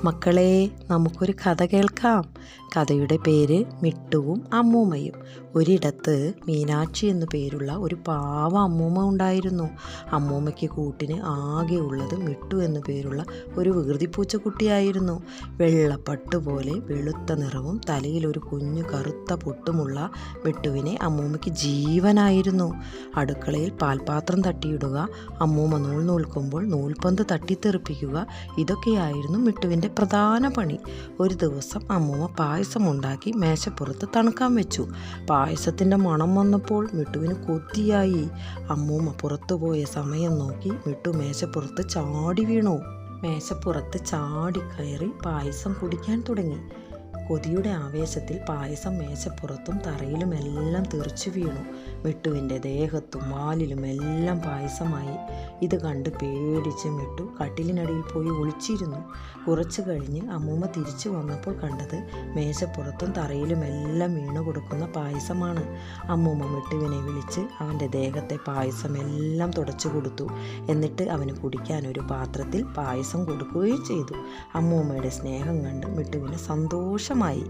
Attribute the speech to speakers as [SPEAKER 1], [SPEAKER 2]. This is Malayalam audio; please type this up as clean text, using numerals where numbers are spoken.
[SPEAKER 1] മക്കളെ, നമുക്കൊരു കഥ കേൾക്കാം. കഥയുടെ പേര് മിട്ടുവും അമ്മൂമ്മയും. ഒരിടത്ത് മീനാക്ഷി എന്നു പേരുള്ള ഒരു പാവ അമ്മൂമ്മ ഉണ്ടായിരുന്നു. അമ്മൂമ്മയ്ക്ക് കൂട്ടിന് ആകെ ഉള്ളത് മിട്ടു എന്നു പേരുള്ള ഒരു വികൃതിപ്പൂച്ചക്കുട്ടിയായിരുന്നു. വെള്ളപ്പട്ടുപോലെ വെളുത്ത നിറവും തലയിൽ ഒരു കുഞ്ഞു കറുത്ത പൊട്ടുമുള്ള മിട്ടുവിനെ അമ്മൂമ്മയ്ക്ക് ജീവനായിരുന്നു. അടുക്കളയിൽ പാൽപാത്രം തട്ടിയിടുക, അമ്മൂമ്മ നൂൽ നൂൽക്കുമ്പോൾ നൂൽപന്ത് തട്ടിത്തെറിപ്പിക്കുക, ഇതൊക്കെയായിരുന്നു മിട്ടുവിൻ്റെ പ്രധാന പണി. ഒരു ദിവസം അമ്മൂമ്മ പായസം ഉണ്ടാക്കി മേശപ്പുറത്ത് തണുക്കാൻ വെച്ചു. പായസത്തിൻ്റെ മണം വന്നപ്പോൾ മിട്ടുവിന് കൊതിയായി. അമ്മൂമ്മ പുറത്തുപോയ സമയം നോക്കി മിട്ടു മേശപ്പുറത്ത് ചാടി വീണു. മേശപ്പുറത്ത് ചാടി കയറി പായസം കുടിക്കാൻ തുടങ്ങി. കൊതിയുടെ ആവേശത്തിൽ പായസം മേശപ്പുറത്തും തറയിലുമെല്ലാം തെറിച്ചു വീണു. മിട്ടുവിൻ്റെ ദേഹത്തും വാലിലുമെല്ലാം പായസമായി. ഇത് കണ്ട് പേടിച്ച് മിട്ടു കട്ടിലിനടിയിൽ പോയി ഒളിച്ചിരുന്നു. കുറച്ചു കഴിഞ്ഞ് അമ്മൂമ്മ തിരിച്ചു വന്നപ്പോൾ കണ്ടത് മേശപ്പുറത്തും തറയിലുമെല്ലാം വീണു കൊടുക്കുന്ന പായസമാണ്. അമ്മൂമ്മ മിട്ടുവിനെ വിളിച്ച് അവൻ്റെ ദേഹത്തെ പായസം എല്ലാം തുടച്ചു കൊടുത്തു. എന്നിട്ട് അവന് കുടിക്കാൻ ഒരു പാത്രത്തിൽ പായസം കൊടുക്കുകയും ചെയ്തു. അമ്മൂമ്മയുടെ സ്നേഹം കണ്ട് മിട്ടുവിന് സന്തോഷമായി.